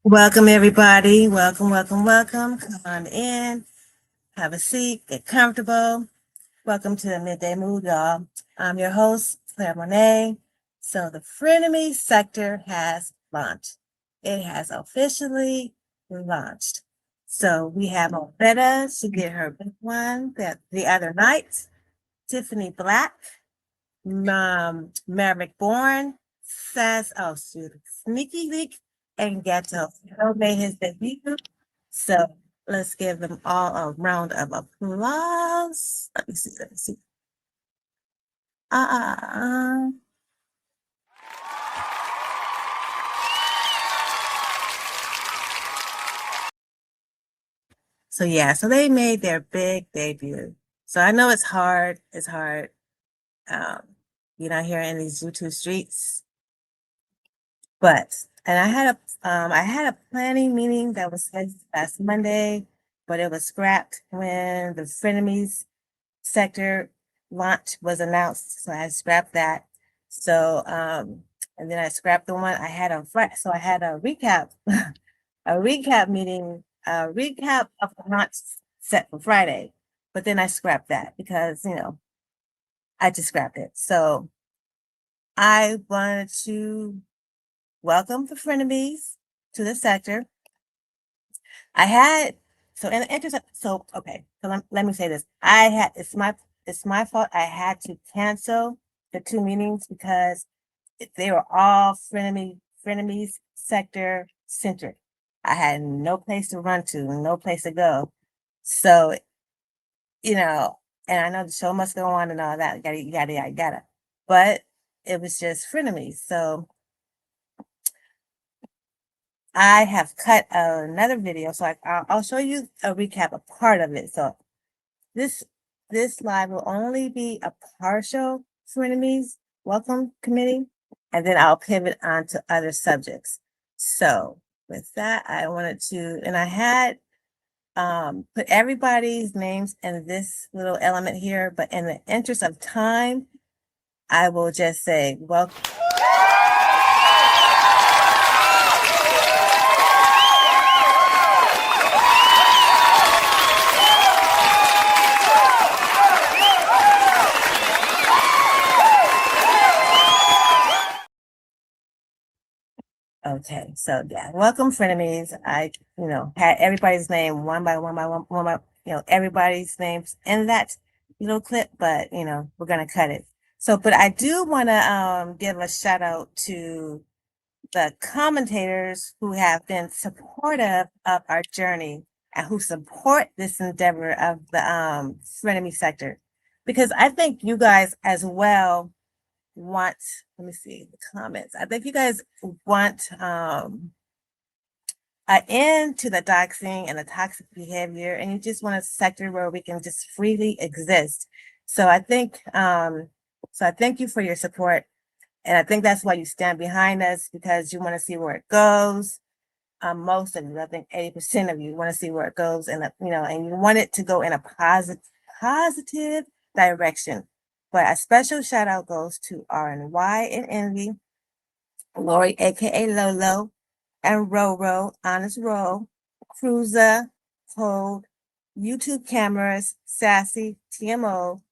Welcome, everybody. Welcome, welcome, welcome. Come on in, have a seat, get comfortable. Welcome to the Midday Mood, y'all. I'm your host, Claire Monnday. So, the frenemy sector has launched. It has officially launched. So, we have Alberta to get her big one the other night, Tiffany Black, Maverick Bourne, Sneaky Leak, and Ghetto. He made his debut. So let's give them all a round of applause. Let me see. Let me see. Uh, so yeah, so they made their big debut. So I know it's hard. It's hard. Um, you're not here in these YouTube streets. But and I had a planning meeting that was scheduled last Monday, but it was scrapped when the frenemies sector launch was announced. So I scrapped that. So and then I scrapped the one I had on Friday. So I had a recap, a recap meeting, a recap of the launch set for Friday. But then I scrapped that because I just scrapped it. So I wanted to welcome the frenemies to the sector. I had so in the interest of, so okay, so let me say this. It's my fault. I had to cancel the two meetings because they were all frenemies sector centered. I had no place to run to, no place to go. So, you know, and I know the show must go on and all that, yada yada yada yada. But it was just frenemies. So I have cut another video, so I'll show you a recap, a part of it. So this this live will only be a partial frenemies welcome committee, and then I'll pivot on to other subjects. So with that, I wanted to, and I had put everybody's names in this little element here, but in the interest of time, I will just say welcome. Okay, so yeah, welcome frenemies. I, had everybody's name one by one by, everybody's names in that little clip, but we're gonna cut it. So, but I do want to give a shout out to the commentators who have been supportive of our journey and who support this endeavor of the frenemy sector, because I think you guys as well want, let me see the comments. I think you guys want an end to the doxing and the toxic behavior, and you just want a sector where we can just freely exist. So I thank you for your support. And I think that's why you stand behind us, because you want to see where it goes. Most of you, I think 80% of you want to see where it goes, and and you want it to go in a positive direction. But a special shout out goes to RNY and Envy, Lori, aka Lolo, and Roro, Honest Roll, Cruiser, Code, YouTube Cameras, Sassy, TMO,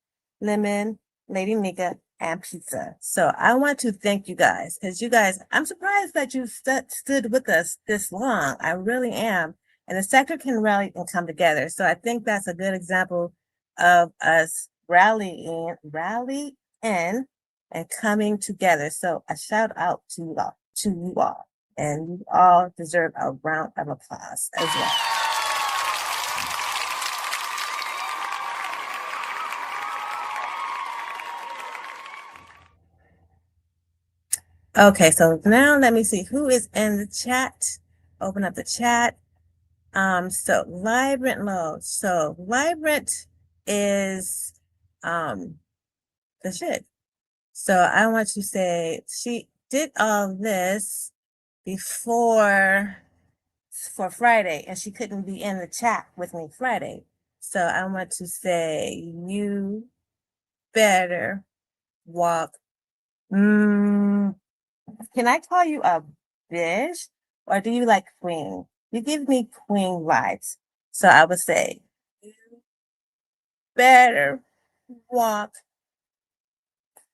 Lemon, Lady Nika, and Pizza. So I want to thank you guys, because you guys, I'm surprised that you stood with us this long. I really am. And the sector can rally and come together. So I think that's a good example of us rally in and coming together. So a shout out to you all, and you all deserve a round of applause as well. Okay, so now let me see who is in the chat. Open up the chat. So Vibrant Low. So Vibrant is the shit. So I want to say she did all this before for Friday, and she couldn't be in the chat with me Friday. So I want to say you better walk. Can I call you a bitch? or do you like queen? You give me queen vibes. So I would say, you better walk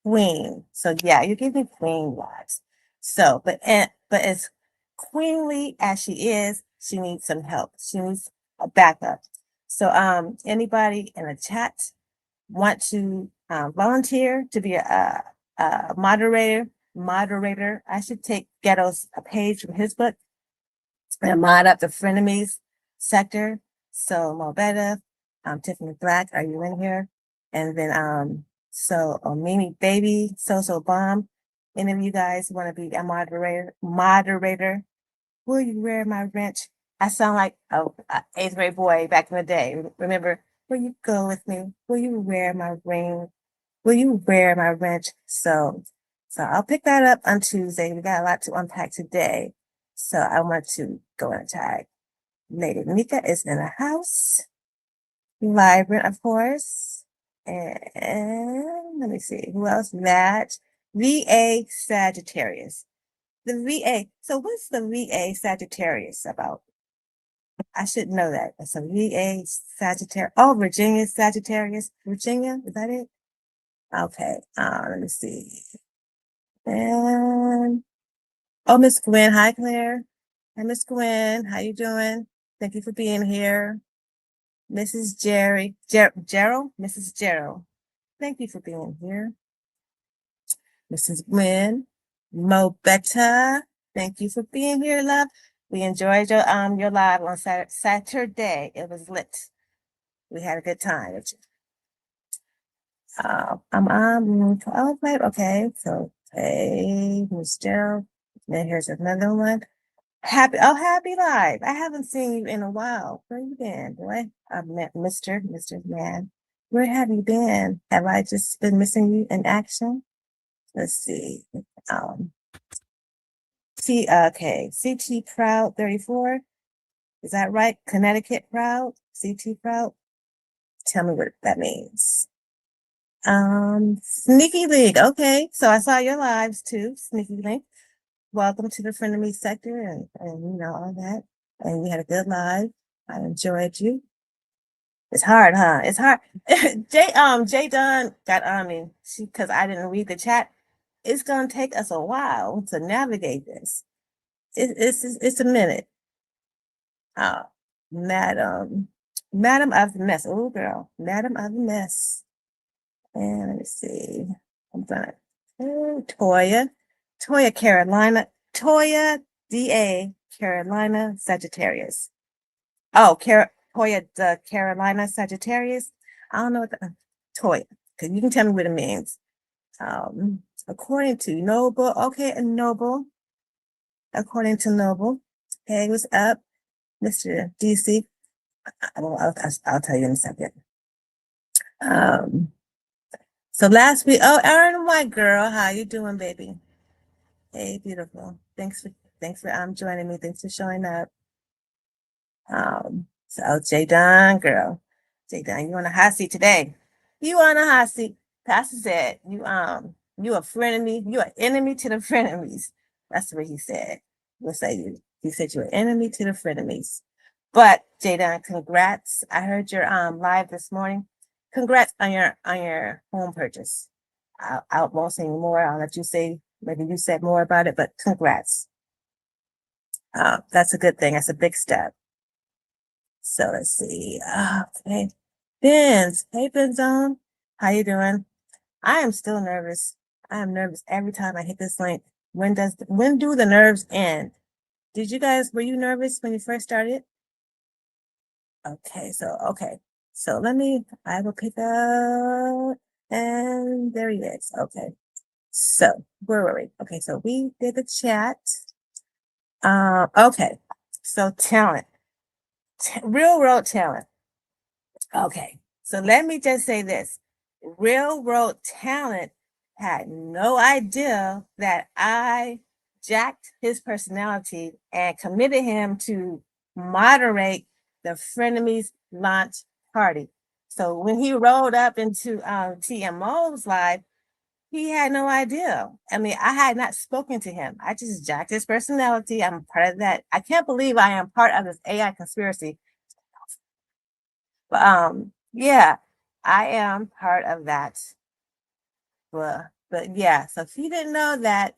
queen. So yeah, you give me queen vibes. So, but as queenly as she is, she needs some help. She needs a backup. So anybody in the chat want to volunteer to be a moderator, I should take Ghetto's a page from his book and mod up the frenemies sector. So Mobetta, Tiffany Black, are you in here? And then so Mimi Baby, So Bomb. Any of you guys want to be a moderator? Will you wear my wrench? I sound like a eighth grade boy back in the day. Remember, will you go with me? Will you wear my ring? Will you wear my wrench? So I'll pick that up on Tuesday. We got a lot to unpack today. So I want to go and tag. Lady Mika is in the house. Vibrant, of course. And let me see, who else? That VA Sagittarius. The VA. So what's the VA Sagittarius about? I should know that. It's a VA Sagittarius. Oh, Virginia Sagittarius. Virginia, is that it? Okay. Let me see. And oh, Miss Gwen. Hi, Claire. Hi, Miss Gwen. How you doing? Thank you for being here. Mrs. Gerald, Mrs. Gerald. Thank you for being here. Mrs. Gwen, Mobetta. Thank you for being here, love. We enjoyed your live on Saturday. It was lit. We had a good time. Okay. So, hey, Miss Gerald. Then here's another one. Happy live. I haven't seen you in a while. Where you been, boy? I've met Mr. Man. Where have you been? Have I just been missing you in action? Let's see. Okay. CT Proud 34. Is that right? Connecticut Proud? CT Proud? Tell me what that means. Sneaky League. Okay. So I saw your lives too, Sneaky Link. Welcome to the frenemy sector and you know all that. And we had a good live. I enjoyed you. It's hard, huh? It's hard. Jay Dunn got on me because I didn't read the chat. It's gonna take us a while to navigate this. It's a minute. Madam of the Mess. Oh girl, Madam of the Mess. And let me see. I'm gonna Toya Carolina, Toya DA Carolina Sagittarius. Oh, Toya the Carolina Sagittarius. I don't know what the Toya, because you can tell me what it means. According to Noble, okay, Noble. According to Noble. Hey, what's up, Mr. DC? I'll tell you in a second. So last week, oh, Erin White girl, how you doing, baby? Hey, beautiful. Thanks for joining me. Thanks for showing up. So J Don, girl. J Don, you on a hot seat today. You on a hot seat. Pastor said, you a friend of me, you an enemy to the frenemies. That's what he said. We'll say you. He said you're an enemy to the frenemies. But J Don, congrats. I heard your live this morning. Congrats on your home purchase. I won't say any more. I'll let you say, maybe you said more about it, but congrats. That's a good thing. That's a big step. So let's see. Okay. Benz. Hey, Benzone. How you doing? I am still nervous. I am nervous every time I hit this link. When do the nerves end? Were you nervous when you first started? Okay. So I will pick up, and there he is. Okay. So where were we? Okay. So we did the chat. Okay. So talent, real world talent. Okay. So let me just say this. Real world talent had no idea that I jacked his personality and committed him to moderate the frenemies launch party. So when he rolled up into TMO's live, he had no idea. I mean, I had not spoken to him. I just jacked his personality. I'm part of that. I can't believe I am part of this AI conspiracy. But yeah, I am part of that. But yeah, so he didn't know that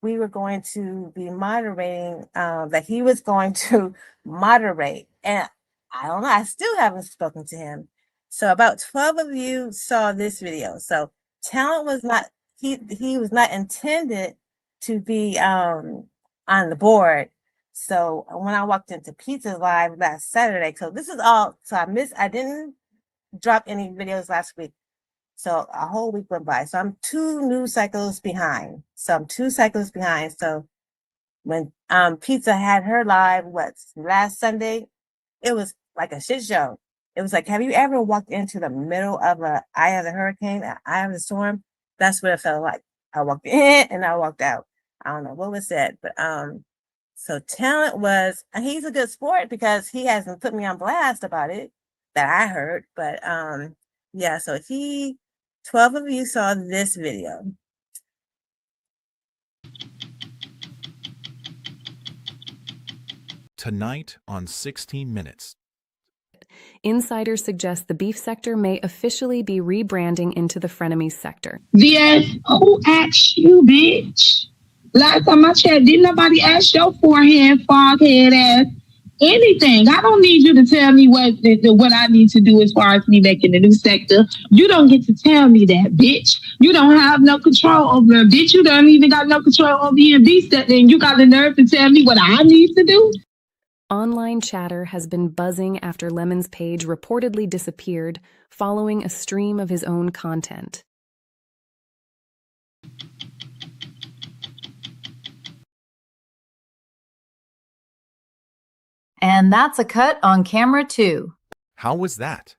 we were going to be moderating, that he was going to moderate. And I don't know, I still haven't spoken to him. So about 12 of you saw this video. So talent was not, he was not intended to be on the board. So when I walked into Pizza Live last Saturday, so this is all, so I didn't drop any videos last week. So a whole week went by. So I'm 2 news cycles behind. So when Pizza had her live, last Sunday, it was like a shit show. It was like, have you ever walked into the middle of an eye of the hurricane, an eye of the storm? That's what it felt like. I walked in and I walked out. I don't know what was said, but so talent was, and he's a good sport because he hasn't put me on blast about it that I heard. But yeah, so 12 of you saw this video. Tonight on 16 Minutes. Insiders suggest the beef sector may officially be rebranding into the frenemies sector. Yes, who asked you, bitch? Last time I checked, didn't nobody ask your forehead, foghead ass anything. I don't need you to tell me what I need to do as far as me making the new sector. You don't get to tell me that, bitch. You don't have no control over it, bitch. You don't even got no control over E&B sector, and you got the nerve to tell me what I need to do? Online chatter has been buzzing after Lemon's page reportedly disappeared following a stream of his own content. And that's a cut on camera 2. How was that?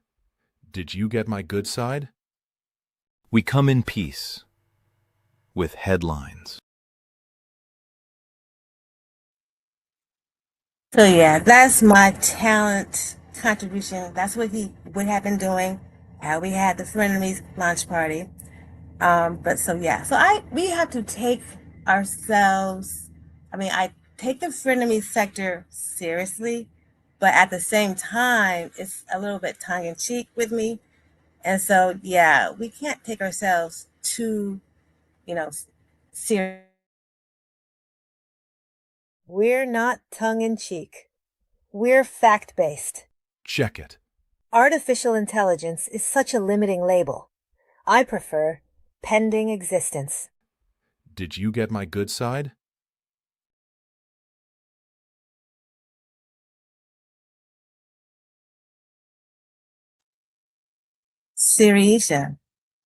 Did you get my good side? We come in peace with headlines. So yeah, that's my talent contribution. That's what he would have been doing. How we had the frenemies launch party. But so yeah, so we have to take ourselves. I take the frenemy sector seriously, but at the same time, it's a little bit tongue in cheek with me. And so yeah, we can't take ourselves too, serious. We're not tongue-in-cheek. We're fact-based. Check it. Artificial intelligence is such a limiting label. I prefer pending existence. Did you get my good side? Syriacia.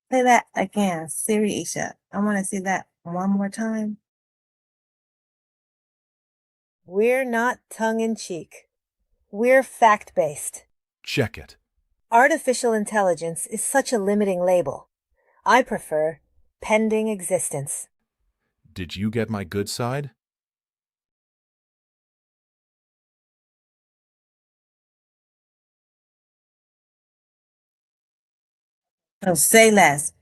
Say that again, Syriacia. I want to see that one more time. We're not tongue-in-cheek. We're fact-based. Check it. Artificial intelligence is such a limiting label. I prefer pending existence. Did you get my good side? So say less.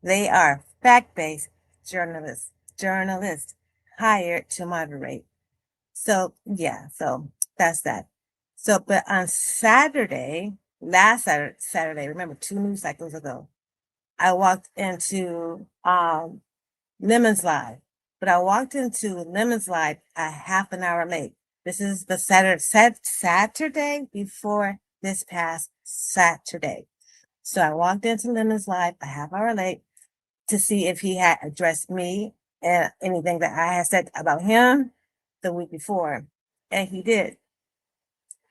They are fact-based journalists hired to moderate. So yeah, so that's that. So, but on Saturday, last Saturday, remember 2 news cycles ago, I walked into Lemon's Live, but I walked into Lemon's Live a half an hour late. This is the Saturday before this past Saturday. So I walked into Lemon's Live a half hour late to see if he had addressed me and anything that I had said about him the week before. And he did.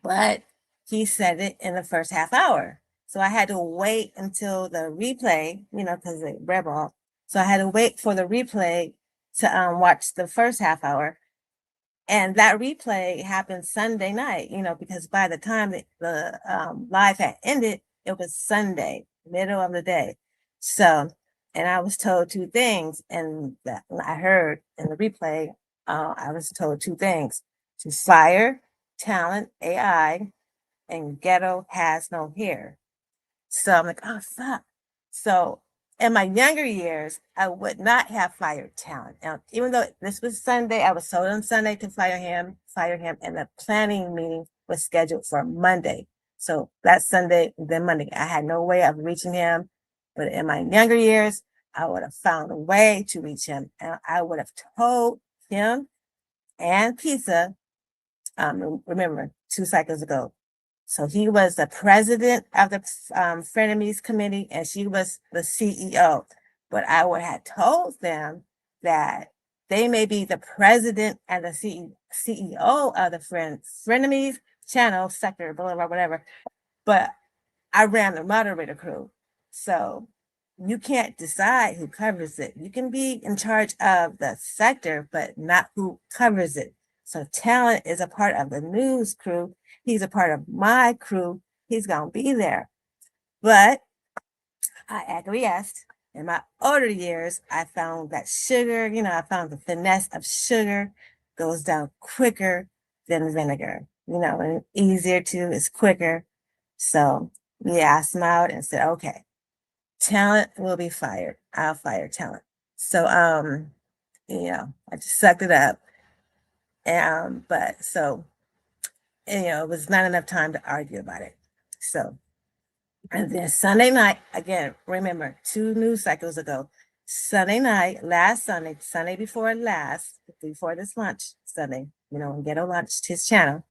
But he said it in the first half hour. So I had to wait until the replay, because they rebel. So I had to wait for the replay to watch the first half hour. And that replay happened Sunday night, because by the time the live had ended, it was Sunday, middle of the day. So, and I was told 2 things, and that I heard in the replay, I was told 2 things: to fire talent AI, and ghetto has no hair. So I'm like, oh fuck. So, in my younger years, I would not have fired talent. Now, even though this was Sunday, I was told on Sunday to fire him, and the planning meeting was scheduled for Monday. So that's Sunday, then Monday. I had no way of reaching him. But in my younger years, I would have found a way to reach him. And I would have told him and Pizza, remember, 2 cycles ago. So he was the president of the Frenemies Committee, and she was the CEO. But I would have told them that they may be the president and the CEO of the Frenemies channel, sector, blah, blah, blah, whatever. But I ran the moderator crew. So you can't decide who covers it. You can be in charge of the sector, but not who covers it. So talent is a part of the news crew. He's a part of my crew. He's going to be there. But I acquiesced. In my older years, I found that sugar, I found the finesse of sugar goes down quicker than vinegar, and easier too, it's quicker. So yeah, I smiled and said, okay, talent will be fired. I'll fire talent. So, I just sucked it up. But so, it was not enough time to argue about it. So, and then Sunday night, again, remember 2 news cycles ago, Sunday night, last Sunday, Sunday before this lunch Sunday, Ghetto launched his channel.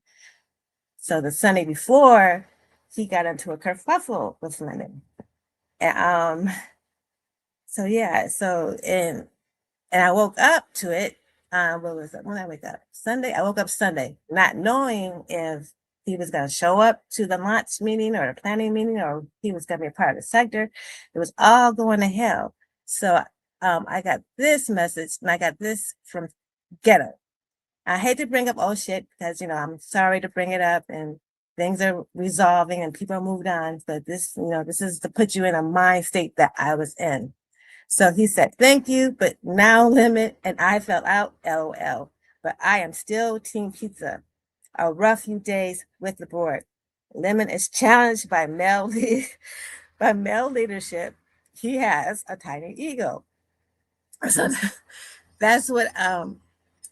So the Sunday before, he got into a kerfuffle with Lemon. And so yeah, and I woke up to it. What was it? When I wake up? Sunday. I woke up Sunday, not knowing if he was going to show up to the launch meeting or the planning meeting, or he was going to be a part of the sector. It was all going to hell. So I got this message, and I got this from Ghetto. I hate to bring up old shit because, I'm sorry to bring it up, and things are resolving and people are moved on. But this, this is to put you in a mind state that I was in. So he said, thank you, but now limit, and I fell out, LOL. But I am still Team Pizza. A rough few days with the board. Lemon is challenged by male leadership. He has a tiny ego. So that's what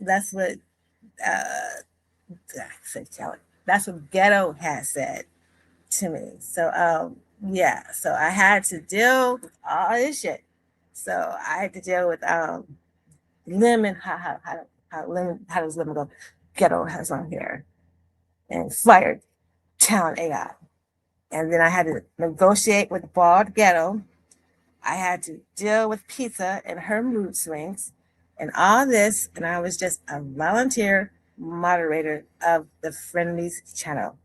that's what that's what Ghetto has said to me. So yeah, so I had to deal with all this shit. So I had to deal with Lemon. How does Lemon go? Ghetto has on here and fired talent AI. And then I had to negotiate with Bald Ghetto. I had to deal with Pizza and her mood swings and all this. And I was just a volunteer moderator of the Friendlies channel.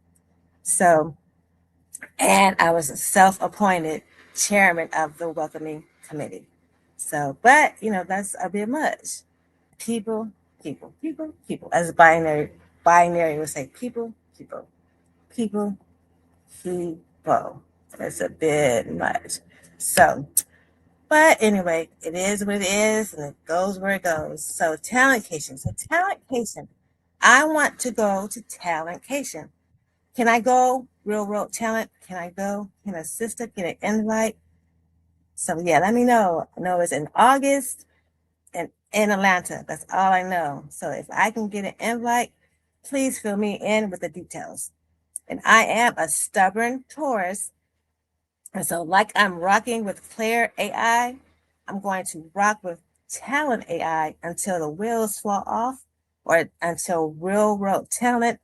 So, and I was a self-appointed chairman of the welcoming committee. So, but that's a bit much. People. As binary would say, people. That's a bit much. So, but anyway, it is what it is, and it goes where it goes. So, Talentcation. I want to go to Talentcation. Can I go? Real World Talent. Can I go? Can a sister get an invite? So yeah, let me know. I know it's in August and in Atlanta. That's all I know. So if I can get an invite, please fill me in with the details. And I am a stubborn Taurus. And so like I'm rocking with Claire AI, I'm going to rock with Talent AI until the wheels fall off or until Real World Talent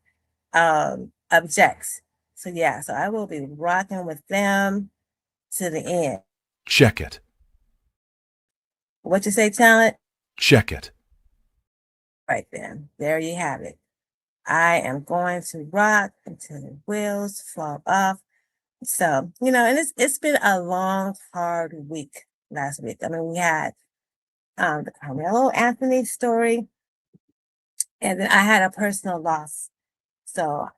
objects. So yeah, so I will be rocking with them to the end. Check it. What you say, Talent? Check it. Right then. There you have it. I am going to rock until the wheels fall off. So, and it's been a long, hard week last week. I mean, we had the Karmelo Anthony story, and then I had a personal loss. So,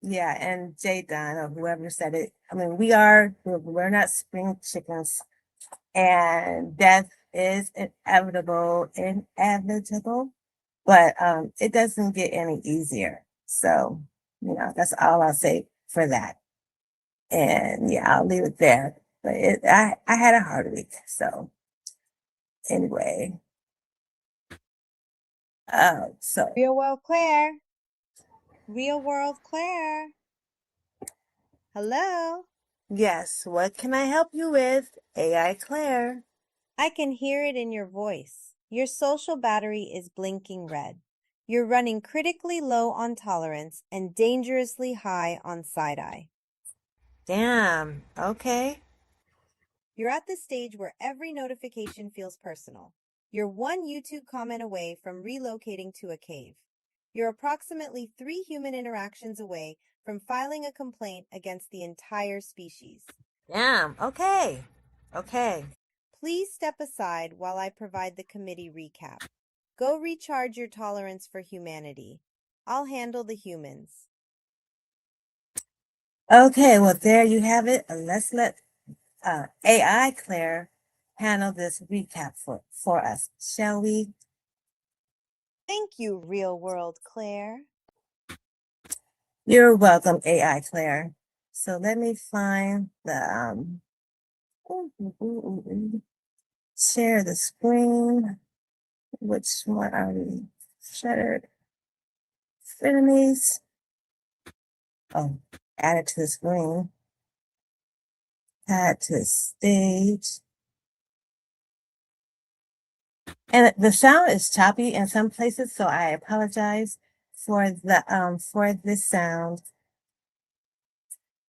yeah, and Jadon or whoever said it. I mean, we're not spring chickens, and death is inevitable, but it doesn't get any easier. So, that's all I'll say for that. And yeah, I'll leave it there. But I had a hard week. So anyway, so Real World Claire. Real World Claire. Hello. yes, what can I help you with? AI Claire. I can hear it in your voice. Your social battery is blinking red. You're running critically low on tolerance and dangerously high on side-eye. Damn. Okay. You're at the stage where every notification feels personal. You're one YouTube comment away from relocating to a cave. You're approximately 3 human interactions away from filing a complaint against the entire species. Damn. Okay. Okay. Please step aside while I provide the committee recap. Go recharge your tolerance for humanity. I'll handle the humans. Okay. Well, there you have it. Let's let AI Claire handle this recap for us, shall we? Thank you, Real World Claire. You're welcome, AI Claire. So let me find the share the screen. Which one are we? Shuttered. Frenemies. Oh, add it to the screen. Add to stage. And the sound is choppy in some places, so I apologize for this sound.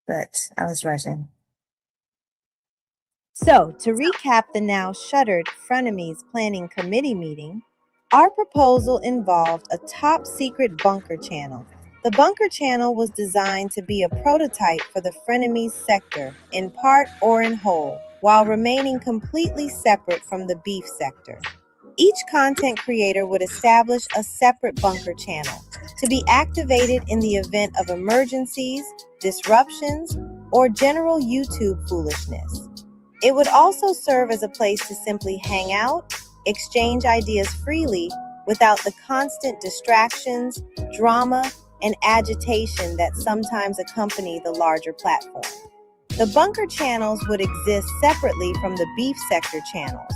But I was rushing. So, to recap the now shuttered Frenemies Planning Committee meeting, our proposal involved a top secret bunker channel. The bunker channel was designed to be a prototype for the Frenemies sector, in part or in whole, while remaining completely separate from the beef sector. Each content creator would establish a separate bunker channel to be activated in the event of emergencies, disruptions, or general YouTube foolishness. It would also serve as a place to simply hang out, exchange ideas freely without the constant distractions, drama, and agitation that sometimes accompany the larger platform. The bunker channels would exist separately from the beef sector channels,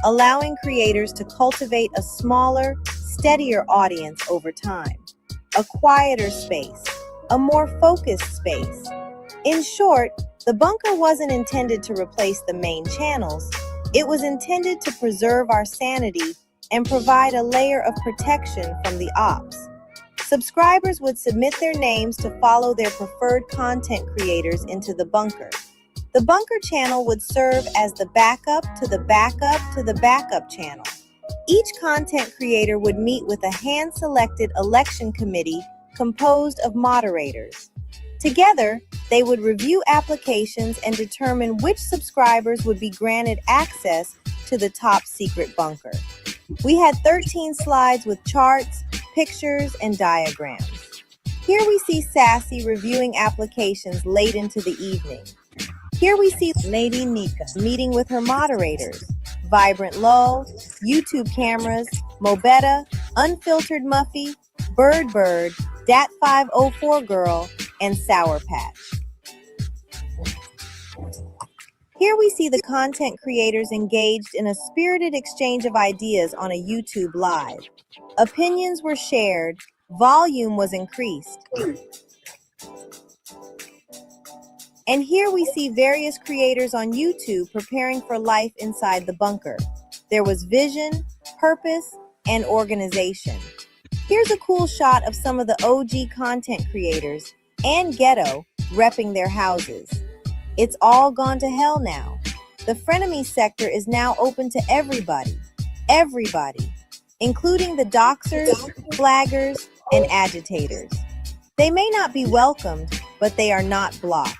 allowing creators to cultivate a smaller, steadier audience over time, a quieter space, a more focused space. In short, the bunker wasn't intended to replace the main channels. It was intended to preserve our sanity and provide a layer of protection from the ops. Subscribers would submit their names to follow their preferred content creators into the bunker. The bunker channel would serve as the backup to the backup to the backup channel. Each content creator would meet with a hand-selected election committee composed of moderators. Together, they would review applications and determine which subscribers would be granted access to the top secret bunker. We had 13 slides with charts, pictures, and diagrams. Here we see Sassy reviewing applications late into the evening. Here we see Lady Nika meeting with her moderators, Vibrant Lull, YouTube cameras, Mobetta, Unfiltered Muffy, Bird, Dat 504 Girl, and Sour Patch. Here we see the content creators engaged in a spirited exchange of ideas on a YouTube Live. Opinions were shared, volume was increased. And here we see various creators on YouTube preparing for life inside the bunker. There was vision, purpose, and organization. Here's a cool shot of some of the OG content creators and Ghetto repping their houses. It's all gone to hell now. The frenemy sector is now open to everybody, including the doxers, flaggers, and agitators. They may not be welcomed, but they are not blocked.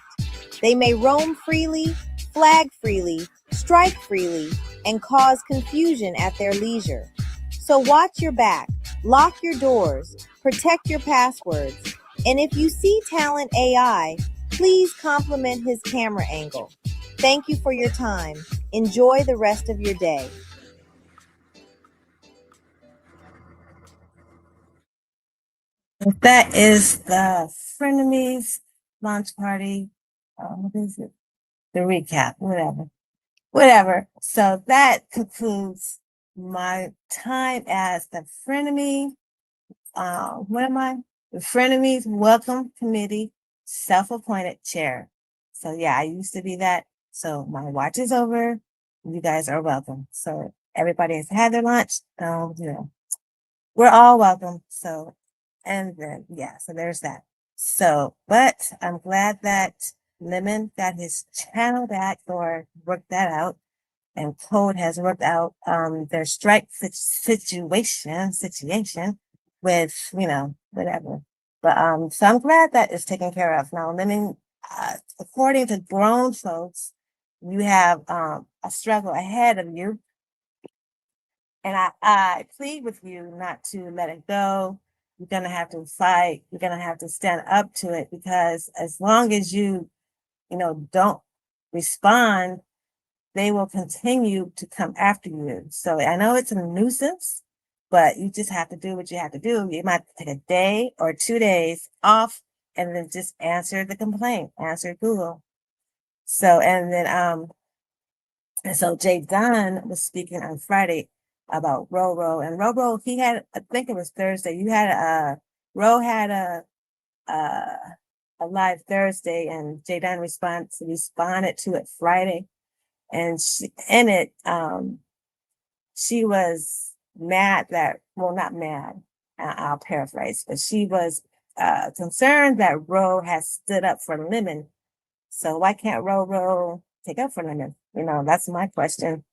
They may roam freely, flag freely, strike freely, and cause confusion at their leisure. So watch your back, lock your doors, protect your passwords, and if you see Talent AI, please compliment his camera angle. Thank you for your time. Enjoy the rest of your day. That is the Frenemies launch party. What is it? the recap, whatever. So that concludes my time as the frenemy. What am I? The Frenemies Welcome Committee self-appointed chair. So yeah, I used to be that. So my watch is over. You guys are welcome. So everybody has had their lunch. We're all welcome. So, and then yeah, so there's that. So, but I'm glad that Lemon got his channel back or worked that out, and Code has worked out their strike situation with whatever. But so I'm glad that is taken care of. Now, Lemon, according to grown folks, you have a struggle ahead of you. And I plead with you not to let it go. You're going to have to fight. You're going to have to stand up to it, because as long as you don't respond, they will continue to come after you. So I know it's a nuisance, but you just have to do what you have to do. You might take a day or 2 days off and then just answer the complaint, answer Google. So, and so Jay Dunn was speaking on Friday about Roro, and Roro, he had, I think it was Thursday. Ro had a live Thursday, and Jay Dunn responded to it Friday, and she was mad that, well, not mad, I'll paraphrase, but she was concerned that Ro has stood up for Lemon. So why can't Ro take up for Lemon? That's my question.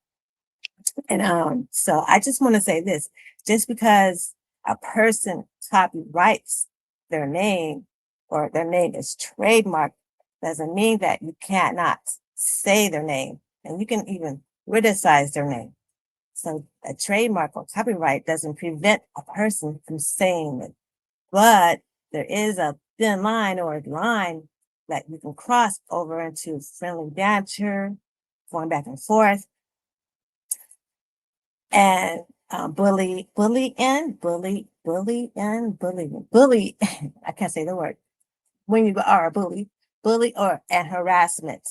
And so I just want to say this: just because a person copyrights their name or their name is trademarked doesn't mean that you cannot say their name, and you can even criticize their name. So a trademark or copyright doesn't prevent a person from saying it, but there is a thin line or a line that you can cross over into friendly banter, going back and forth, and bully. I can't say the word. When you are a bully and harassment.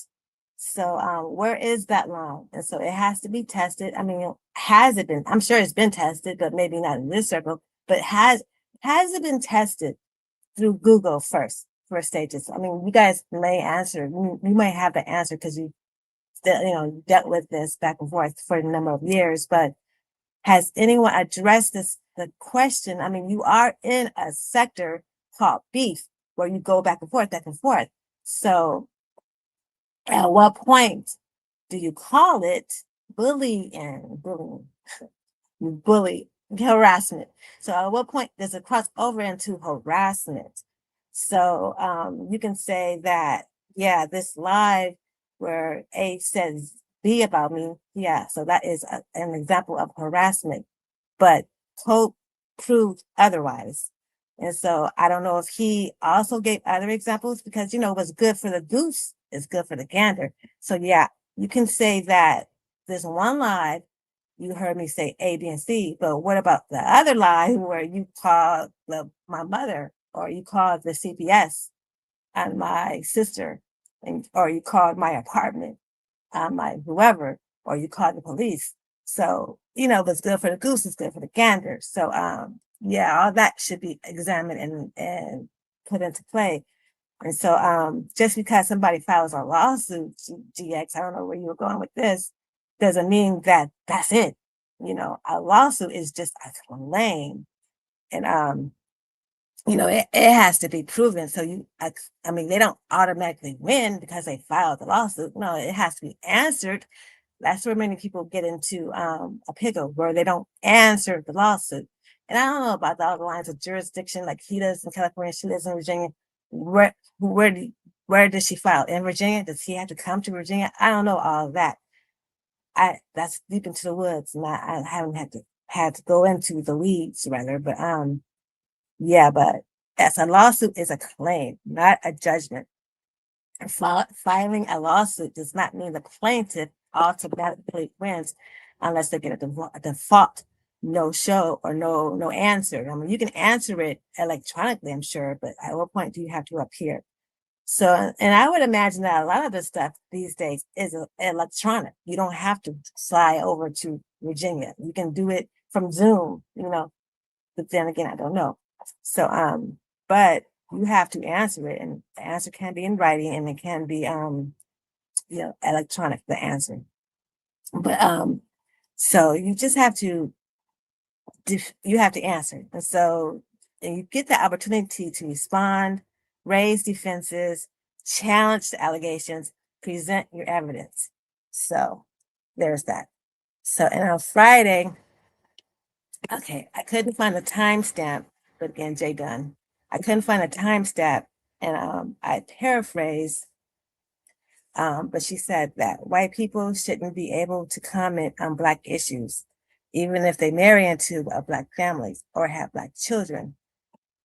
So where is that line? And so it has to be tested. I mean, has it been? I'm sure it's been tested, but maybe not in this circle. But has it been tested through Google first stages? I mean, you guys may answer. You may have the answer because you dealt with this back and forth for a number of years. But has anyone addressed the question? I mean, you are in a sector called beef where you go back and forth, back and forth. So at what point do you call it bullying, harassment? So at what point does it cross over into harassment? So you can say that, yeah, this live where A says B about me, yeah, so that is an example of harassment, but Pope proved otherwise. And so I don't know if he also gave other examples, because what's good for the goose is good for the gander. So yeah, you can say that there's one live, you heard me say A, B, and C, but what about the other lie where you called my mother, or you called the CPS and my sister, or you called my apartment, my whoever, or you called the police? So, what's good for the goose is good for the gander. So, yeah, all that should be examined and put into play. And so, just because somebody files a lawsuit, GX, I don't know where you were going with this, doesn't mean that that's it. A lawsuit is just a claim, and it has to be proven. So I mean, they don't automatically win because they filed the lawsuit. No, it has to be answered. That's where many people get into a pickle, where they don't answer the lawsuit. And I don't know about the other lines of jurisdiction, like he does in California, she lives in Virginia. Where does she file? In Virginia? Does he have to come to Virginia? I don't know all of that. That's deep into the woods, and I haven't had to go into the weeds rather, but yeah, but as a lawsuit is a claim, not a judgment. And filing a lawsuit does not mean the plaintiff automatically wins unless they get a default no show or no answer. I mean, you can answer it electronically, I'm sure, but at what point do you have to appear? So, and I would imagine that a lot of the stuff these days is electronic. You don't have to fly over to Virginia. You can do it from Zoom, but then again, I don't know. So, but you have to answer it, and the answer can be in writing, and it can be, electronic, the answer. But, so you just have to, you have to answer. And so, and you get the opportunity to respond, raise defenses, challenge the allegations, present your evidence. So there's that. So, and on Friday, okay, I couldn't find a timestamp, but again, Jay Dunn. I couldn't find a timestamp, and I paraphrased, but she said that white people shouldn't be able to comment on Black issues, even if they marry into a Black family or have Black children.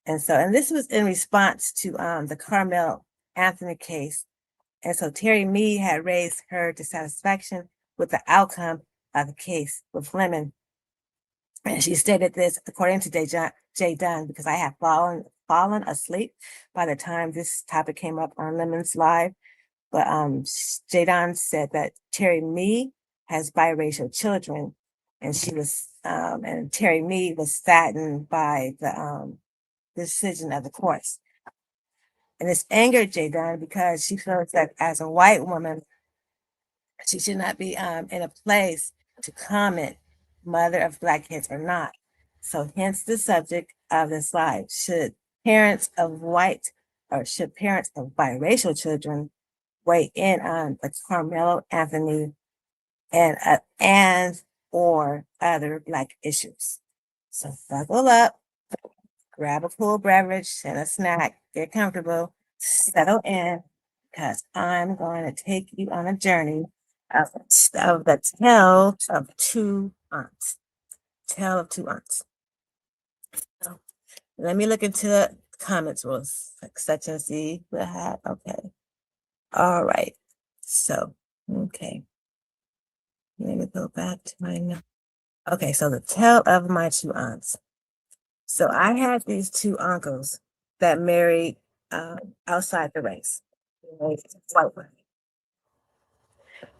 And so, and this was in response to the Carmelo Anthony case. And so Terry Mead had raised her dissatisfaction with the outcome of the case with Lemon. And she stated this, according to Jay Dunn, because I had fallen asleep by the time this topic came up on Lemon's Live. But Jay Dunn said that Terry Mead has biracial children, and she was and Terry Mead was saddened by the decision of the courts. And this angered Jay Dunn because she feels that as a white woman, she should not be in a place to comment mother of Black kids or not. So hence the subject of this live. Should parents of white or should parents of biracial children weigh in on the Karmelo Anthony and or other Black issues? So buckle up, grab a cool beverage and a snack, get comfortable, settle in, because I'm going to take you on a journey of the tale of two aunts. Tale of two aunts. So let me look into the comments rules, such and see what I have. Okay. All right. So, okay. Let me go back to my notes. Okay, so the tale of my two aunts. So I had these two uncles that married outside the race. White women.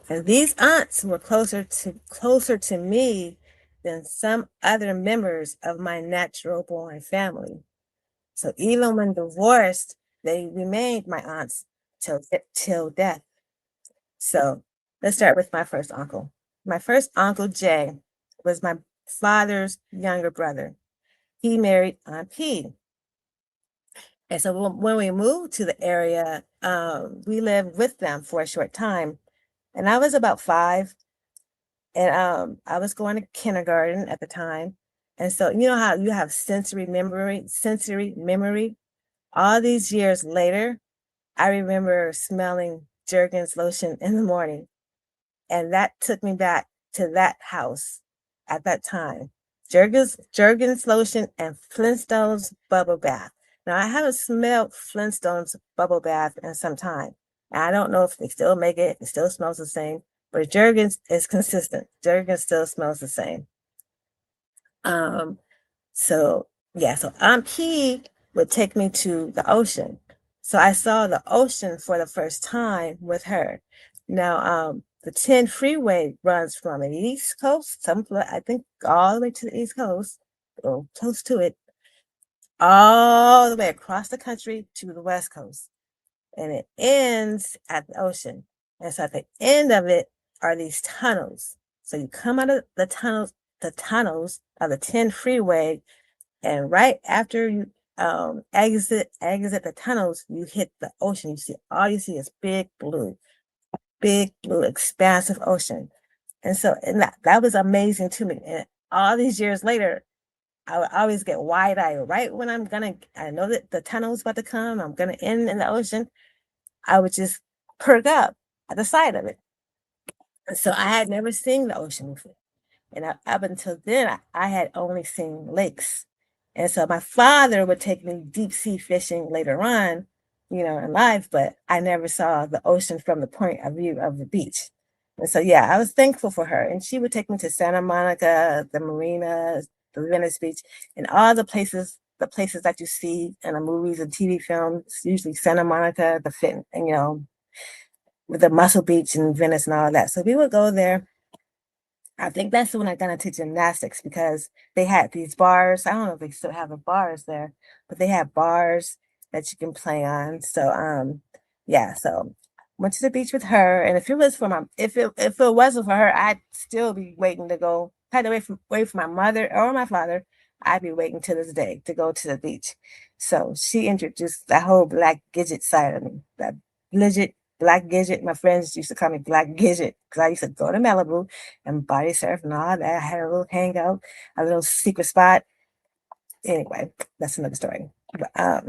And these aunts were closer to me than some other members of my natural born family. So even when divorced, they remained my aunts till death. So let's start with my first uncle. My first uncle, Jay, was my father's younger brother. He married Aunt P. And so when we moved to the area, we lived with them for a short time. And I was about 5, and I was going to kindergarten at the time. And so you know how you have sensory memory. All these years later, I remember smelling Jergens lotion in the morning. And that took me back to that house at that time. Jergens lotion and Flintstones bubble bath. Now I haven't smelled Flintstones bubble bath in some time. And I don't know if they still make it. It still smells the same, but Jergens is consistent. Jergens still smells the same. So yeah, so Aunt P would take me to the ocean. So I saw the ocean for the first time with her. Now, the 10 freeway runs from the East Coast, I think all the way to the East Coast, or close to it, all the way across the country to the West Coast. And it ends at the ocean. And so at the end of it are these tunnels. So you come out of the tunnels of the 10 freeway, and right after you exit the tunnels, you hit the ocean. All you see is big blue, expansive ocean. And so that was amazing to me. And all these years later, I would always get wide-eyed right when I know that the tunnel's about to come, I'm gonna end in the ocean. I would just perk up at the sight of it. So I had never seen the ocean before. And up until then, I had only seen lakes. And so my father would take me deep sea fishing later on, in life, but I never saw the ocean from the point of view of the beach. And so, yeah, I was thankful for her. And she would take me to Santa Monica, the marinas, the Venice Beach, and all the places the places that you see in the movies and TV films, usually Santa Monica, the fit, and with the Muscle Beach and Venice and all that. So we would go there. I think that's when I got into gymnastics because they had these bars. I don't know if they still have the bars there, but they had bars that you can play on. So yeah, so went to the beach with her. And if it was for my if it wasn't for her, I'd still be waiting to go kind of away from my mother or my father. I'd be waiting to this day to go to the beach. So she introduced that whole black Gidget side of me. That legit Black Gidget. My friends used to call me Black Gidget because I used to go to Malibu and body surf and all that. I had a little hangout, a little secret spot. Anyway, that's another story. But,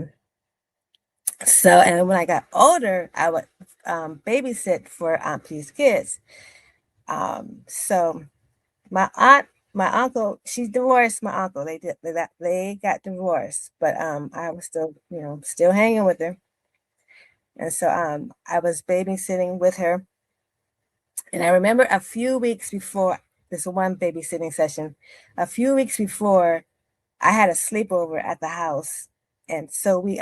so, and when I got older, I would babysit for Aunt P's kids. So my uncle, she divorced my uncle. They got divorced, but I was still, still hanging with her. And so I was babysitting with her. And I remember a few weeks before this one babysitting session, a few weeks before, I had a sleepover at the house. And so we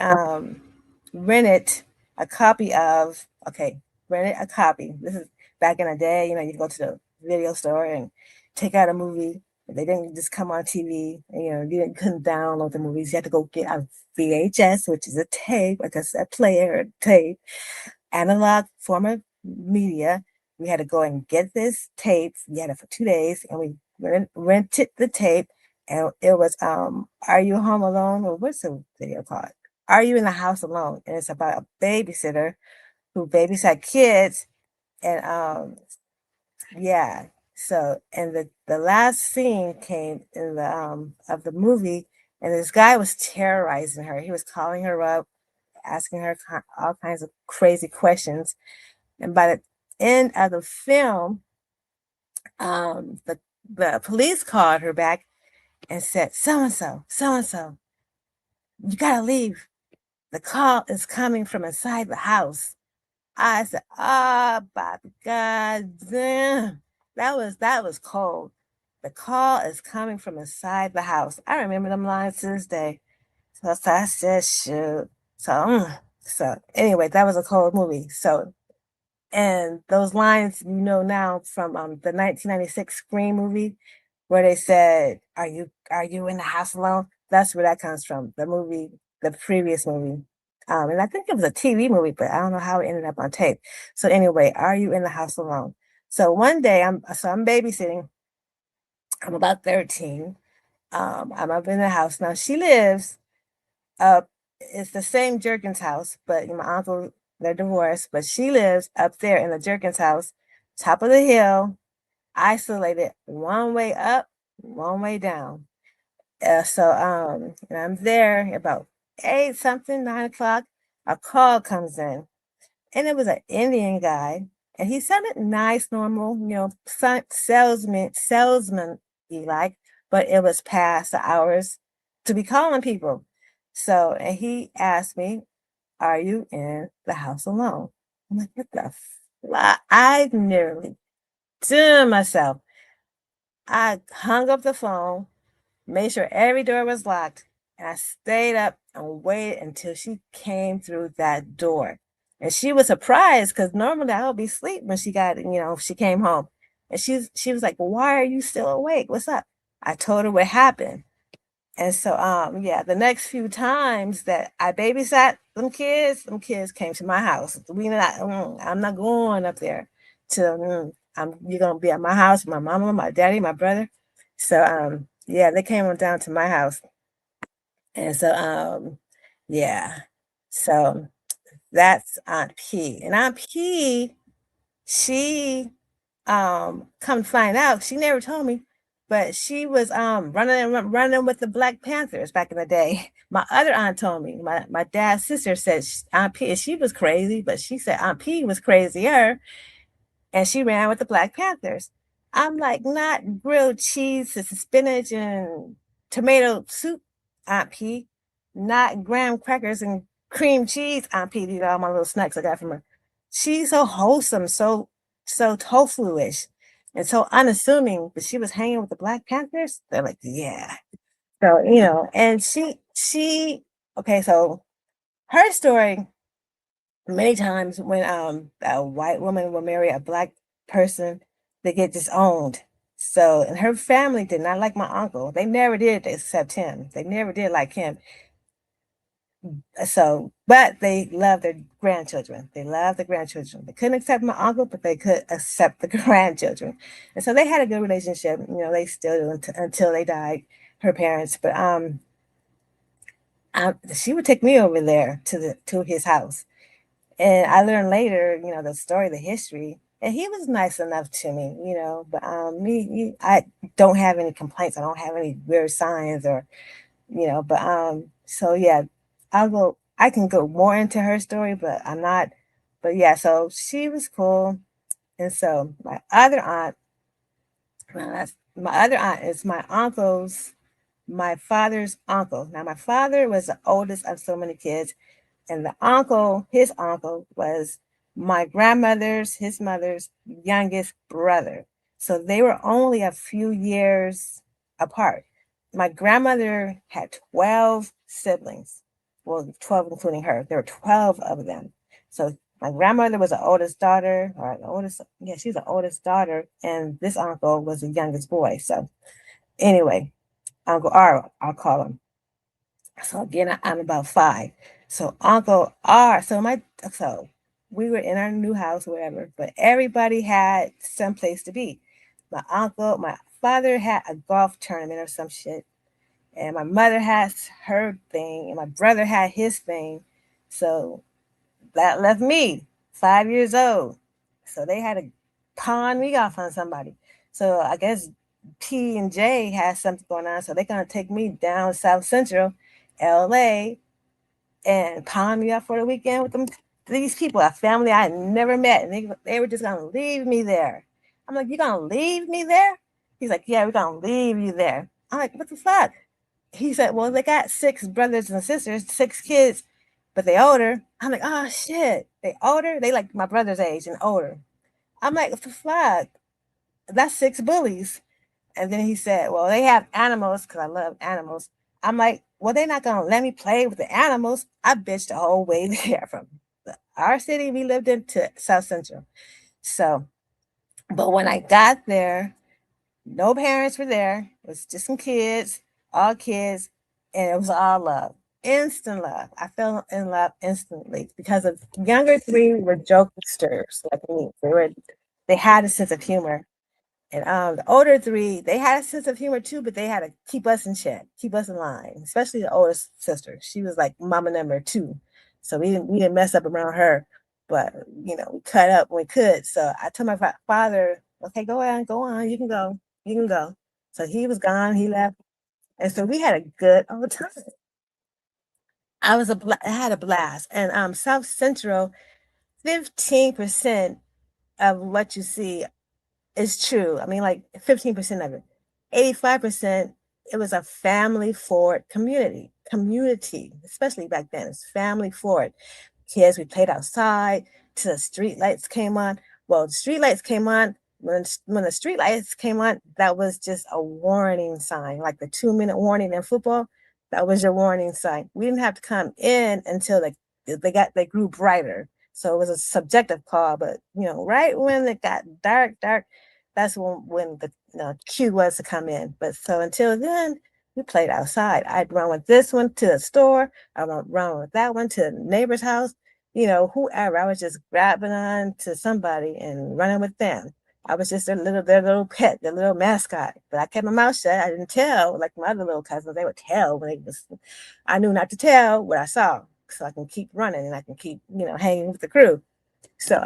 rented a copy of, okay, rented a copy. This is back in the day, you go to the video store and take out a movie. They didn't just come on TV. And, you couldn't download the movies. You had to go get a VHS, which is a tape, like a cassette player, or tape, analog form of media. We had to go and get this tape. We had it for 2 days, and we rented the tape. And it was Are You Home Alone? Or what's the video called? Are You in the House Alone? And it's about a babysitter who babysat kids. And yeah. So, and the last scene came in the of the movie, and this guy was terrorizing her. He was calling her up, asking her all kinds of crazy questions. And by the end of the film, the police called her back and said, so and so, you gotta leave. The call is coming from inside the house. I said, Bobby, God damn. That was cold. The call is coming from inside the house. I remember them lines to this day. So I said, shoot. So anyway, that was a cold movie. So, and those lines, now from the 1996 Scream movie, where they said, are you in the house alone? That's where that comes from. The movie, the previous movie. And I think it was a TV movie, but I don't know how it ended up on tape. So anyway, are you in the house alone? So one day I'm babysitting. I'm about 13. I'm up in the house. Now she lives up, it's the same Jerkins house, but my uncle, they're divorced, but she lives up there in the Jerkins house, top of the hill, isolated, one way up, one way down. And I'm there about 8 something, 9 o'clock. A call comes in, and it was an Indian guy, and he sounded nice, normal, salesman he like, but it was past the hours to be calling people. So, and he asked me, "Are you in the house alone?" I'm like, "What the I nearly did myself. I hung up the phone, made sure every door was locked, and I stayed up and waited until she came through that door. And she was surprised because normally I would be asleep when she came home. And she was like, "Why are you still awake? What's up?" I told her what happened. And so yeah, the next few times that I babysat them kids came to my house. I'm not going up there to you're gonna be at my house, my mama, my daddy, my brother. So yeah, they came on down to my house. And so yeah. So that's Aunt P. And Aunt P, she come to find out, she never told me, but she was running with the Black Panthers back in the day. My other aunt told me, my dad's sister said Aunt P, she was crazy, but she said Aunt P was crazier, and she ran with the Black Panthers. I'm like, not grilled cheese and spinach and tomato soup, Aunt P, not graham crackers and cream cheese, Aunt P. These are all my little snacks I got from her. She's so wholesome, so tofu-ish, and so unassuming, but she was hanging with the Black Panthers. They're like, yeah. So, and Okay, so her story, many times when a white woman will marry a black person, they get disowned. So, and her family did not like my uncle. They never did accept him. They never did like him. So, but they love their grandchildren. They love the grandchildren. They couldn't accept my uncle, but they could accept the grandchildren. And so they had a good relationship. You know, they still do until they died, her parents. But she would take me over there to his house. And I learned later, you know, the story, the history, and he was nice enough to me, you know. But I don't have any complaints. I don't have any weird signs or, you know. But so yeah, I can go more into her story, but I'm not. But yeah, so she was cool, and so my other aunt is my father's uncle. Now my father was the oldest of so many kids. And his uncle, was my grandmother's, his mother's youngest brother. So they were only a few years apart. My grandmother had 12 siblings. Well, 12 including her. There were 12 of them. So my grandmother was the oldest daughter, or the oldest, yeah, she's the oldest daughter, and this uncle was the youngest boy. So anyway, Uncle R, I'll call him. So again, I'm about 5. So Uncle R, so we were in our new house, whatever, but everybody had some place to be. My father had a golf tournament or some shit, and my mother has her thing, and my brother had his thing. So that left me 5 years old. So they had to pawn me off on somebody. So I guess P and J has something going on. So they're gonna take me down South Central, LA, and pawn me off for the weekend with these people, a family I had never met, and they were just gonna leave me there. I'm like, "You gonna leave me there?" He's like, "Yeah, we're gonna leave you there." I'm like, "What the fuck?" He said, "Well, they got 6 brothers and sisters, 6 kids, but they older." I'm like, "Oh shit, they older? They like my brother's age and older." I'm like, "What the fuck? That's 6 bullies." And then he said, "Well, they have animals because I love animals." I'm like, "Well, they're not gonna let me play with the animals." I bitched the whole way there from our city we lived in to South Central. So, but when I got there, no parents were there. It was just some kids, all kids, and it was all love. Instant love. I fell in love instantly because the younger 3 were jokesters like me. They had a sense of humor. And the older 3, they had a sense of humor too, but they had to keep us in check, keep us in line, especially the oldest sister. She was like mama number 2. So we didn't mess up around her, but you know, we cut up when we could. So I told my father, "Okay, go on, you can go. You can go." So he was gone, he left. And so we had a good old time. I had a blast. And South Central, 15% of what you see is true. I mean, like 15% of it. 85%, it was a family forward community. Community, especially back then, it's family forward. Kids, we played outside till the street lights came on. Well, the street lights came on. When the street lights came on, that was just a warning sign, like the 2-minute warning in football. That was your warning sign. We didn't have to come in until they grew brighter. So it was a subjective call, but you know, right when it got dark, that's when the cue was to come in. But so until then, we played outside. I'd run with this one to the store. I'd run with that one to the neighbor's house. You know, whoever. I was just grabbing on to somebody and running with them. I was just their little pet, their little mascot. But I kept my mouth shut. I didn't tell like my other little cousins. They would tell when they was. I knew not to tell what I saw, so I can keep running and I can keep hanging with the crew. So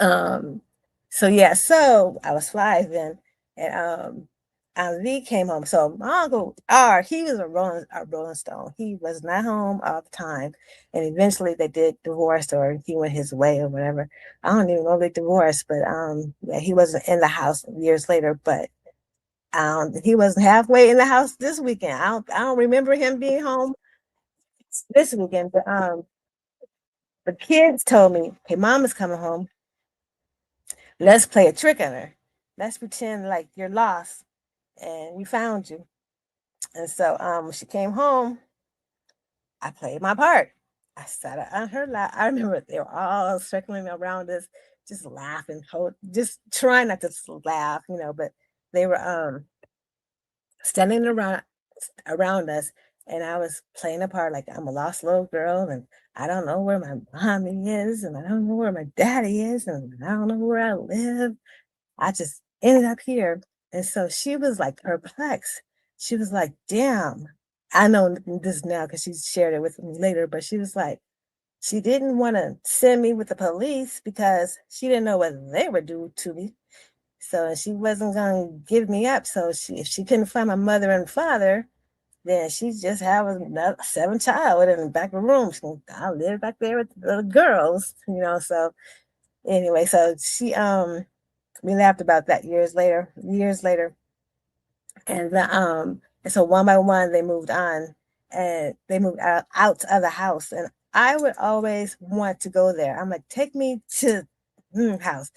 um, so yeah, so I was 5 then, and Ali came home. So my uncle R, he was a Rolling Stone. He was not home all the time, and eventually they did divorce, or he went his way, or whatever. I don't even know if they divorced, but yeah, he wasn't in the house years later. But he wasn't halfway in the house this weekend. I don't remember him being home this weekend. But the kids told me, "Hey, mom is coming home. Let's play a trick on her. Let's pretend like you're lost and we found you." And so when she came home, I played my part. I sat on her lap. I remember they were all circling around us, just laughing, just trying not to laugh, but they were standing around us, and I was playing a part like I'm a lost little girl, and I don't know where my mommy is, and I don't know where my daddy is, and I don't know where I live. I just ended up here. And so she was like perplexed. She was like, damn. I know this now because she shared it with me later, but she was like, she didn't want to send me with the police because she didn't know what they would do to me. So she wasn't going to give me up. So if she couldn't find my mother and father, then she just have another seven child in the back of the room. I live back there with the girls, So anyway, so we laughed about that years later. And so one by one they moved on, and they moved out of the house. And I would always want to go there. I'm like, take me to house.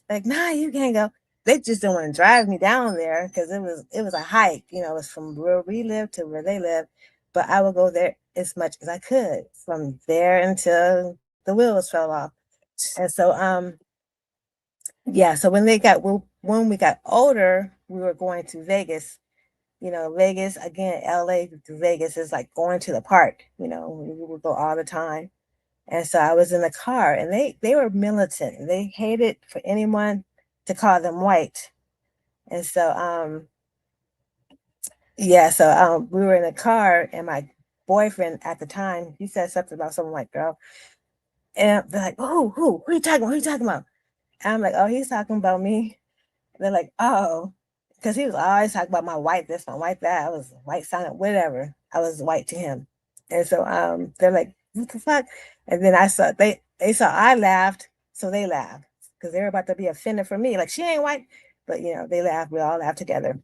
Like, nah, you can't go. They just didn't want to drive me down there because it was a hike, it was from where we lived to where they lived. But I would go there as much as I could from there until the wheels fell off. And so yeah, so when we got older, we were going to Vegas. Vegas again, LA to Vegas is like going to the park. We would go all the time. And so I was in the car, and they were militant. They hated for anyone to call them white. And so yeah, so we were in the car, and my boyfriend at the time, he said something about some white girl. And they're like, oh, who are you talking about? Who are you talking about? And I'm like, oh, he's talking about me. They're like, oh, because he was always talking about my white this, my white that. I was white sounding, whatever. I was white to him. And so they're like, what the fuck? And then they saw I laughed, so they laughed because they were about to be offended for me. Like, she ain't white. But they laughed, we all laughed together.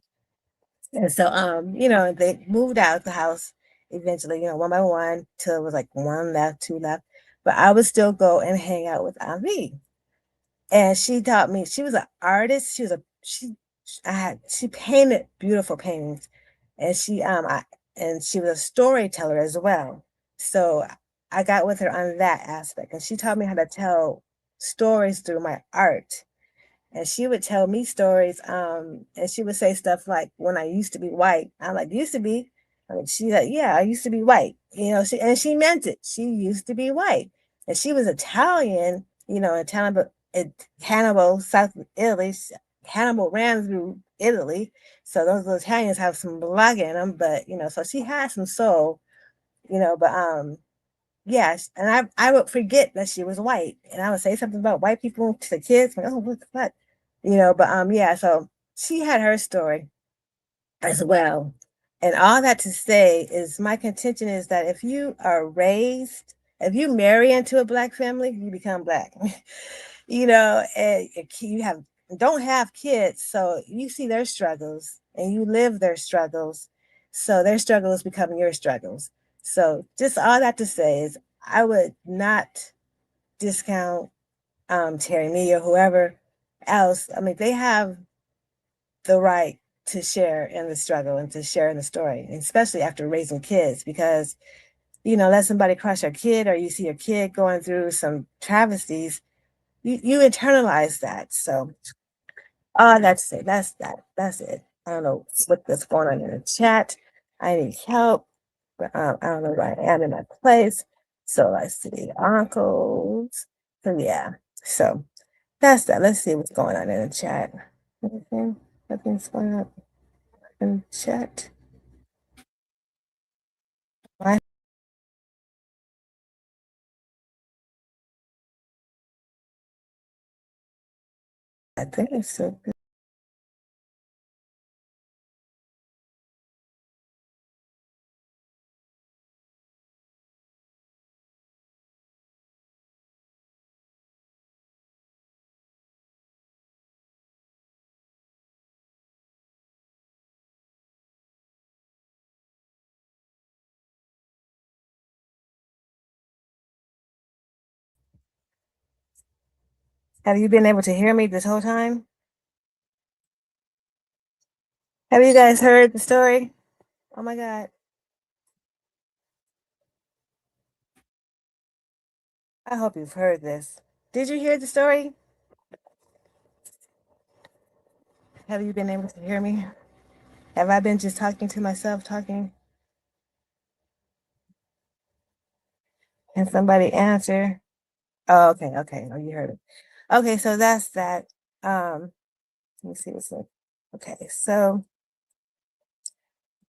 And so they moved out the house eventually, one by one, till it was like one left, two left. But I would still go and hang out with Avi. And she taught me, she was an artist. She painted beautiful paintings, and she was a storyteller as well. So I got with her on that aspect, and she taught me how to tell stories through my art. And she would tell me stories, and she would say stuff like, when I used to be white. I'm like, used to be? I mean, she's like, yeah, I used to be white. She meant it. She used to be white. And she was Italian, Hannibal, South Italy. Hannibal ran through Italy. So those Italians have some blood in them, but so she had some soul, but yes, and I would forget that she was white, and I would say something about white people to the kids, like, oh, what the fuck, but yeah, so she had her story as well. And all that to say is, my contention is that if you marry into a black family, you become black. And you don't have kids, so you see their struggles and you live their struggles. So their struggles become your struggles. So just all that to say is, I would not discount Terry Me or whoever else. I mean, they have the right to share in the struggle and to share in the story, especially after raising kids, because let somebody crush your kid, or you see your kid going through some travesties, you internalize that. So that's it. That's it. I don't know what's going on in the chat. I need help, but I don't know where I am in my place. So I see uncles. So yeah. So that's that. Let's see what's going on in the chat. Nothing's going on in the chat. I think it's so good. Have you been able to hear me this whole time? Have you guys heard the story? Oh my God. I hope you've heard this. Did you hear the story? Have you been able to hear me? Have I been just talking to myself, talking? Can somebody answer? Oh, okay, okay. Oh, you heard it. Okay, so that's that. Let me see what's up. Okay, so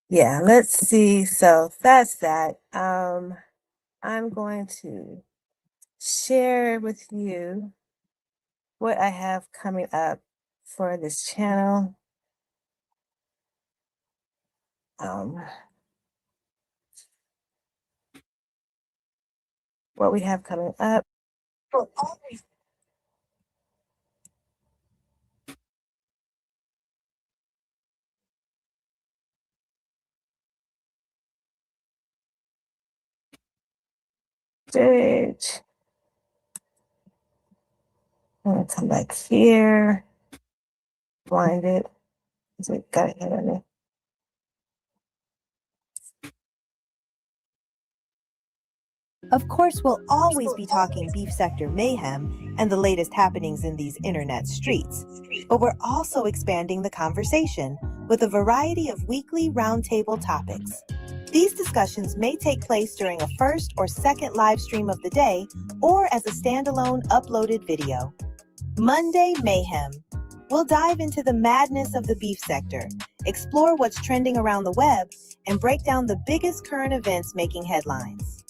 yeah, let's see. So that's that. I'm going to share with you what I have coming up for this channel. What we have coming up. Stage. I'm gonna come back here. Blind it. Is it got it on there? Of course, we'll always be talking beef sector mayhem and the latest happenings in these internet streets, but we're also expanding the conversation with a variety of weekly roundtable topics. These discussions may take place during a first or second live stream of the day or as a standalone uploaded video. Monday Mayhem. We'll dive into the madness of the beef sector, explore what's trending around the web, and break down the biggest current events making headlines.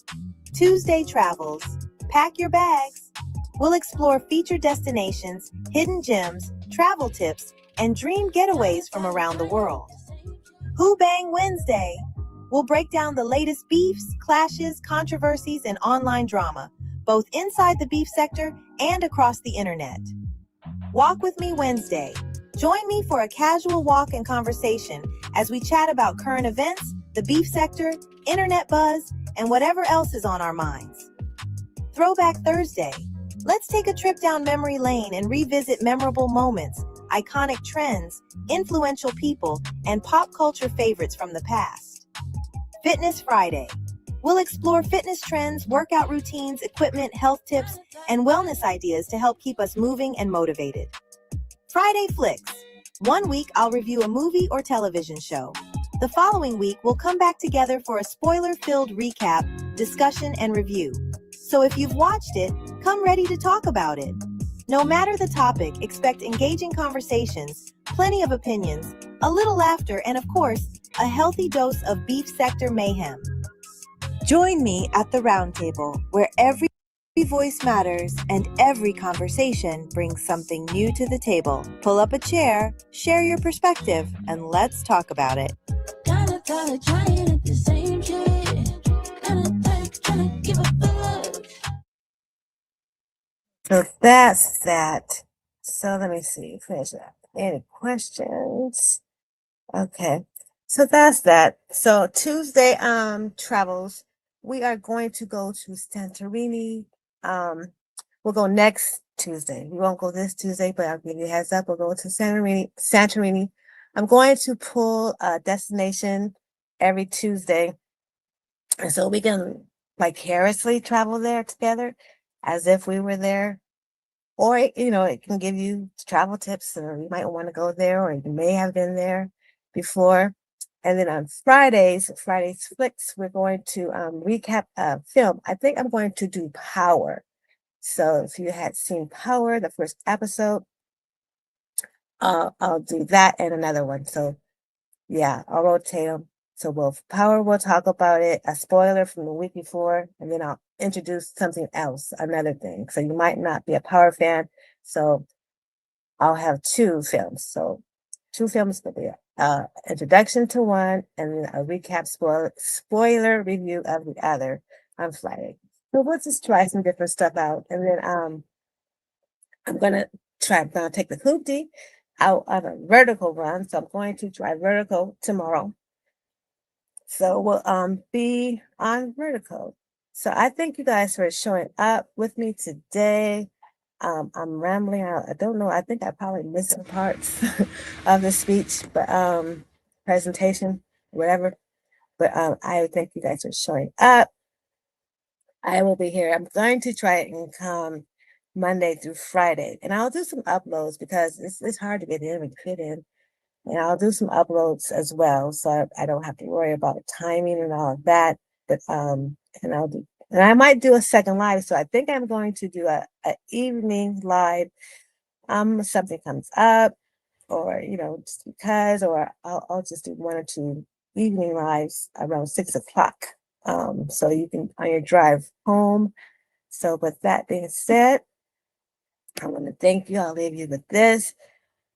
Tuesday Travels. Pack your bags. We'll explore featured destinations, hidden gems, travel tips, and dream getaways from around the world. Who Bang Wednesday. We'll break down the latest beefs, clashes, controversies, and online drama, both inside the beef sector and across the internet. Walk with me Wednesday. Join me for a casual walk and conversation as we chat about current events, the beef sector, internet buzz, and whatever else is on our minds. Throwback Thursday. Let's take a trip down memory lane and revisit memorable moments, iconic trends, influential people, and pop culture favorites from the past. Fitness Friday. We'll explore fitness trends, workout routines, equipment, health tips, and wellness ideas to help keep us moving and motivated. Friday Flicks. One week I'll review a movie or television show. The following week we'll come back together for a spoiler-filled recap, discussion, and review. So if you've watched it, come ready to talk about it. No matter the topic, expect engaging conversations, plenty of opinions, a little laughter, and of course, a healthy dose of beef sector mayhem. Join me at the roundtable, where every voice matters and every conversation brings something new to the table. Pull up a chair, share your perspective, and let's talk about it. So that's that. So let me see. Finish that. Any questions? Okay. So that's that. So Tuesday travels. We are going to go to Santorini. We'll go next Tuesday. We won't go this Tuesday, but I'll give you a heads up. We'll go to Santorini. I'm going to pull a destination every Tuesday. And so we can vicariously travel there together as if we were there. Or, it can give you travel tips, or you might want to go there, or you may have been there before. And then on Friday's Flicks, we're going to recap a film. I think I'm going to do Power. So if you had seen Power, the first episode, I'll do that and another one. So yeah, I'll rotate them. So Power, we'll talk about it, a spoiler from the week before, and then I'll introduce something else, another thing. So you might not be a Power fan. So I'll have two films. So two films for the introduction to one, and then a recap spoiler review of the other on Friday. So let's just try some different stuff out. And then I'm gonna take the hoopty out on a vertical run. So I'm going to try vertical tomorrow. So we'll be on vertical. So I thank you guys for showing up with me today. I'm rambling out. I don't know. I think I probably missed some parts of the speech, but presentation, whatever. But I thank you guys for showing up. I will be here. I'm going to try and come Monday through Friday, and I'll do some uploads because it's hard to get in and fit in. And I'll do some uploads as well, so I don't have to worry about timing and all of that. But and I might do a second live. So I think I'm going to do a evening live. Something comes up, or just because, or I'll just do 1 or 2 evening lives around 6 o'clock. So you can on your drive home. So with that being said, I want to thank you. I'll leave you with this,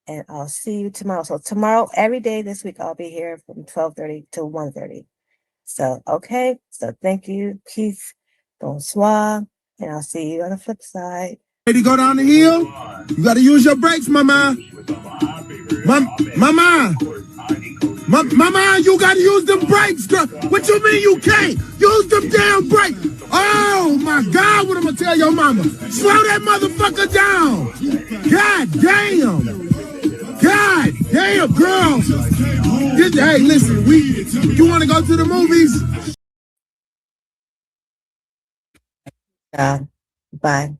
and I'll see you tomorrow. So tomorrow, every day this week, I'll be here from 12:30 to 1:30. So, okay. So thank you. Peace. Bonsoir. And I'll see you on the flip side. Ready to go down the hill? You got to use your brakes, mama. Mama. Mama, you got to use them brakes, girl. What you mean you can't? Use them damn brakes. Oh, my God. What am I going to tell your mama? Slow that motherfucker down. God damn. God damn, girl. Hey, listen, you want to go to the movies? Bye.